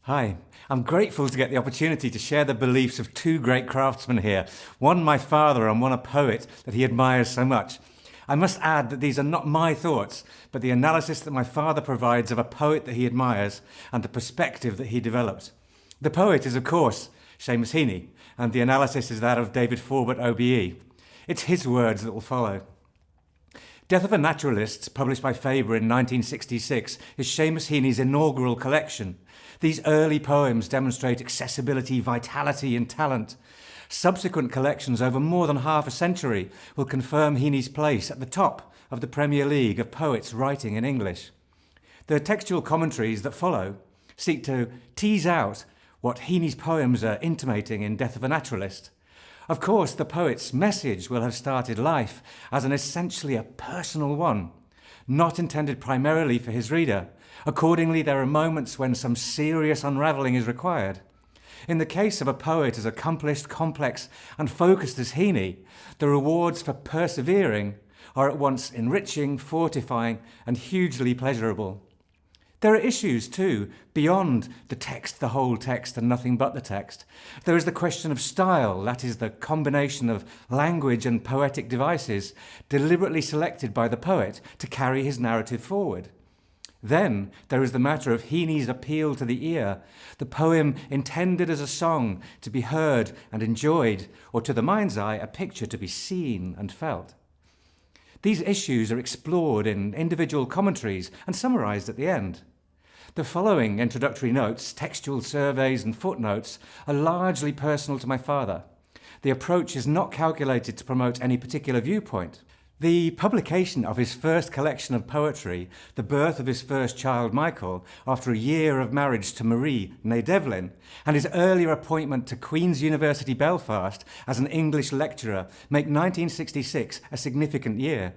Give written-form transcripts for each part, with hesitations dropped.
Hi, I'm grateful to get the opportunity to share the beliefs of two great craftsmen here, one my father and one a poet that he admires so much. I must add that these are not my thoughts, but the analysis that my father provides of a poet that he admires and the perspective that he developed. The poet is, of course, Seamus Heaney, and the analysis is that of David Foreword OBE. It's his words that will follow. Death of a Naturalist, published by Faber in 1966, is Seamus Heaney's inaugural collection. These early poems demonstrate accessibility, vitality and talent. Subsequent collections over more than half a century will confirm Heaney's place at the top of the Premier League of poets writing in English. The textual commentaries that follow seek to tease out what Heaney's poems are intimating in Death of a Naturalist. Of course, the poet's message will have started life as an essentially a personal one, not intended primarily for his reader. Accordingly, there are moments when some serious unravelling is required. In the case of a poet as accomplished, complex and focused as Heaney, the rewards for persevering are at once enriching, fortifying and hugely pleasurable. There are issues too, beyond the text, the whole text and nothing but the text. There is the question of style, that is the combination of language and poetic devices deliberately selected by the poet to carry his narrative forward. Then there is the matter of Heaney's appeal to the ear, the poem intended as a song to be heard and enjoyed, or to the mind's eye, a picture to be seen and felt. These issues are explored in individual commentaries and summarised at the end. The following introductory notes, textual surveys and footnotes are largely personal to my father. The approach is not calculated to promote any particular viewpoint. The publication of his first collection of poetry, the birth of his first child Michael, after a year of marriage to Marie, née Devlin, and his earlier appointment to Queen's University Belfast as an English lecturer make 1966 a significant year.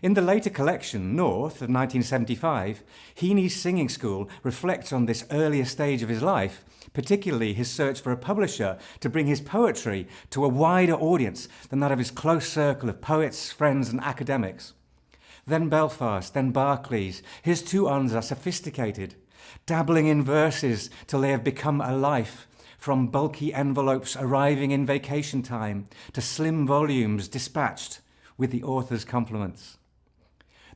In the later collection, North, of 1975, Heaney's singing school reflects on this earlier stage of his life, particularly his search for a publisher to bring his poetry to a wider audience than that of his close circle of poets, friends and academics. Then Belfast, then Barclays, his two uns are sophisticated, dabbling in verses till they have become a life, from bulky envelopes arriving in vacation time to slim volumes dispatched with the author's compliments.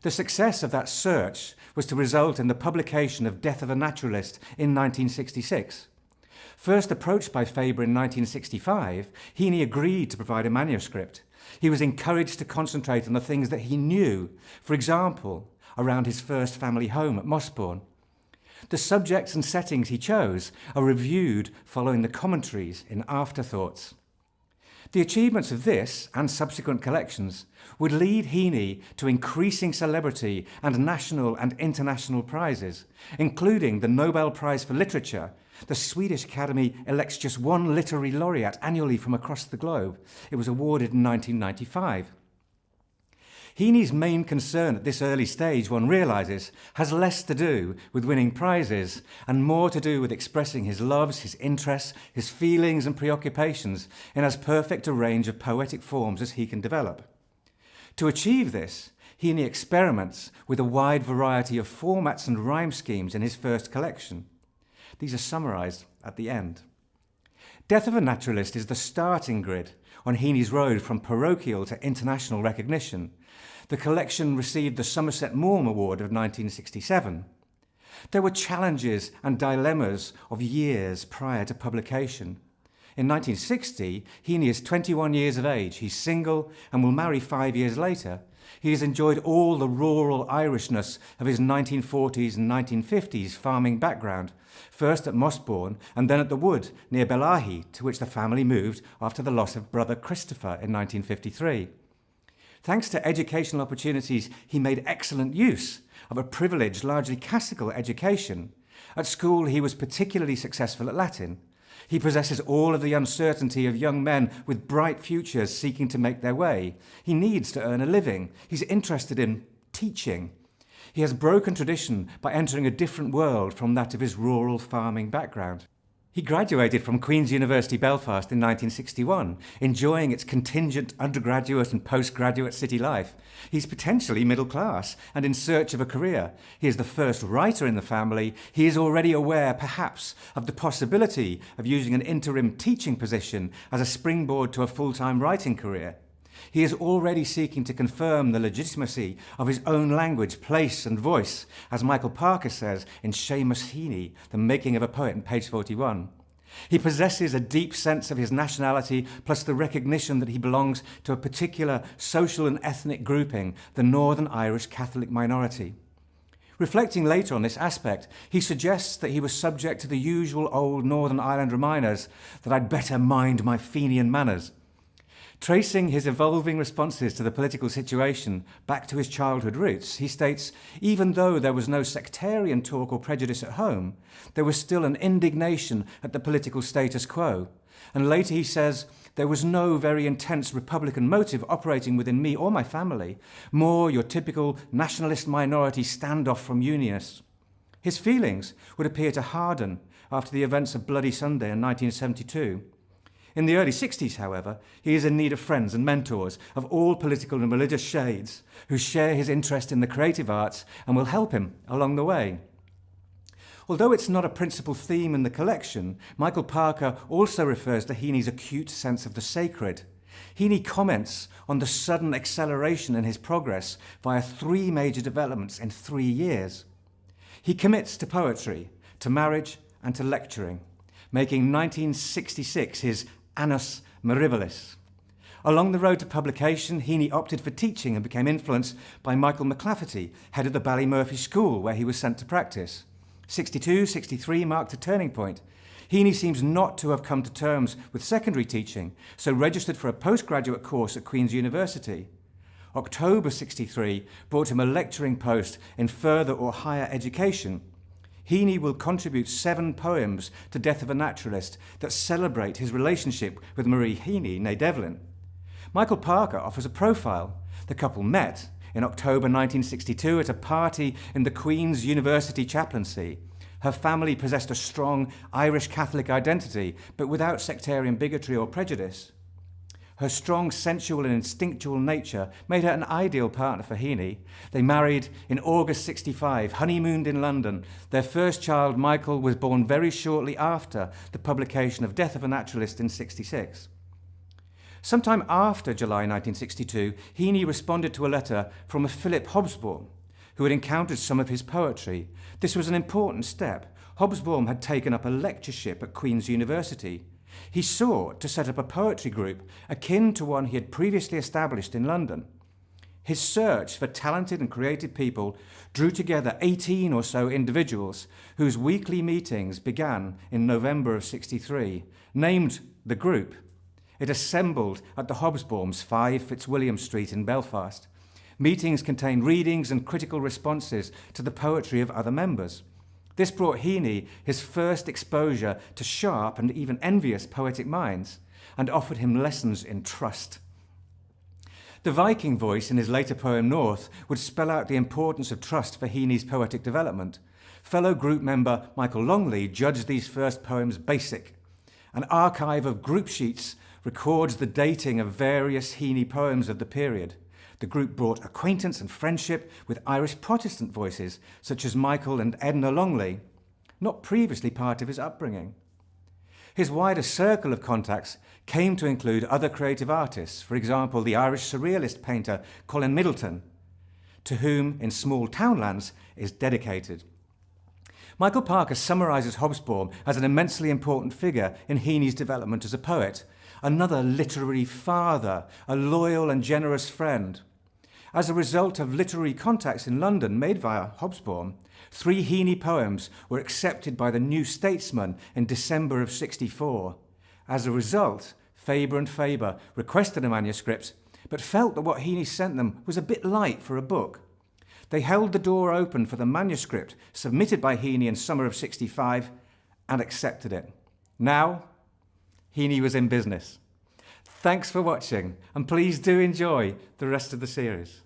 The success of that search was to result in the publication of Death of a Naturalist in 1966. First approached by Faber in 1965, Heaney agreed to provide a manuscript. He was encouraged to concentrate on the things that he knew, for example, around his first family home at Mossbourne. The subjects and settings he chose are reviewed following the commentaries in Afterthoughts. The achievements of this and subsequent collections would lead Heaney to increasing celebrity and national and international prizes, including the Nobel Prize for Literature. The Swedish Academy elects just one literary laureate annually from across the globe. It was awarded in 1995. Heaney's main concern at this early stage, one realises, has less to do with winning prizes and more to do with expressing his loves, his interests, his feelings and preoccupations in as perfect a range of poetic forms as he can develop. To achieve this, Heaney experiments with a wide variety of formats and rhyme schemes in his first collection. These are summarised at the end. Death of a Naturalist is the starting grid on Heaney's road from parochial to international recognition. The collection received the Somerset Maugham Award of 1967. There were challenges and dilemmas of years prior to publication. In 1960, Heaney is 21 years of age. He's single and will marry 5 years later. He has enjoyed all the rural Irishness of his 1940s and 1950s farming background, first at Mossbourne and then at the Wood near Bellaghy, to which the family moved after the loss of brother Christopher in 1953. Thanks to educational opportunities, he made excellent use of a privileged, largely classical education. At school, he was particularly successful at Latin. He possesses all of the uncertainty of young men with bright futures seeking to make their way. He needs to earn a living. He's interested in teaching. He has broken tradition by entering a different world from that of his rural farming background. He graduated from Queen's University Belfast in 1961, enjoying its contingent undergraduate and postgraduate city life. He's potentially middle class and in search of a career. He is the first writer in the family. He is already aware, perhaps, of the possibility of using an interim teaching position as a springboard to a full-time writing career. He is already seeking to confirm the legitimacy of his own language, place and voice, as Michael Parker says in Seamus Heaney, The Making of a Poet, on page 41. He possesses a deep sense of his nationality, plus the recognition that he belongs to a particular social and ethnic grouping, the Northern Irish Catholic minority. Reflecting later on this aspect, he suggests that he was subject to the usual old Northern Ireland reminders that I'd better mind my Fenian manners. Tracing his evolving responses to the political situation back to his childhood roots, he states, even though there was no sectarian talk or prejudice at home, there was still an indignation at the political status quo. And later he says, there was no very intense Republican motive operating within me or my family, more your typical nationalist minority standoff from Unionists. His feelings would appear to harden after the events of Bloody Sunday in 1972. In the early 60s, however, he is in need of friends and mentors of all political and religious shades who share his interest in the creative arts and will help him along the way. Although it's not a principal theme in the collection, Michael Parker also refers to Heaney's acute sense of the sacred. Heaney comments on the sudden acceleration in his progress via 3 major developments in 3 years. He commits to poetry, to marriage and to lecturing, making 1966 his Annus Mirabilis. Along the road to publication, Heaney opted for teaching and became influenced by Michael McLafferty, head of the Ballymurphy School, where he was sent to practice. 62-63 marked a turning point. Heaney seems not to have come to terms with secondary teaching, so registered for a postgraduate course at Queen's University. October 63 brought him a lecturing post in further or higher education. Heaney will contribute 7 poems to Death of a Naturalist that celebrate his relationship with Marie Heaney, née Devlin. Michael Parker offers a profile. The couple met in October 1962 at a party in the Queen's University chaplaincy. Her family possessed a strong Irish Catholic identity, but without sectarian bigotry or prejudice. Her strong sensual and instinctual nature made her an ideal partner for Heaney. They married in August 65, honeymooned in London. Their first child, Michael, was born very shortly after the publication of Death of a Naturalist in 66. Sometime after July 1962, Heaney responded to a letter from a Philip Hobsbawm, who had encountered some of his poetry. This was an important step. Hobsbawm had taken up a lectureship at Queen's University. He sought to set up a poetry group akin to one he had previously established in London. His search for talented and creative people drew together 18 or so individuals whose weekly meetings began in November of 63, named the group. It assembled at the Hobsbawms, 5 Fitzwilliam Street in Belfast. Meetings contained readings and critical responses to the poetry of other members. This brought Heaney his first exposure to sharp and even envious poetic minds and offered him lessons in trust. The Viking voice in his later poem North would spell out the importance of trust for Heaney's poetic development. Fellow group member Michael Longley judged these first poems basic. An archive of group sheets records the dating of various Heaney poems of the period. The group brought acquaintance and friendship with Irish Protestant voices, such as Michael and Edna Longley, not previously part of his upbringing. His wider circle of contacts came to include other creative artists, for example, the Irish surrealist painter Colin Middleton, to whom In Small Townlands is dedicated. Michael Parker summarises Hobsbawm as an immensely important figure in Heaney's development as a poet, another literary father, a loyal and generous friend. As a result of literary contacts in London made via Hobsbawm, 3 Heaney poems were accepted by the New Statesman in December of 64. As a result, Faber and Faber requested a manuscript, but felt that what Heaney sent them was a bit light for a book. They held the door open for the manuscript submitted by Heaney in summer of 65 and accepted it. Now, Heaney was in business. Thanks for watching, and please do enjoy the rest of the series.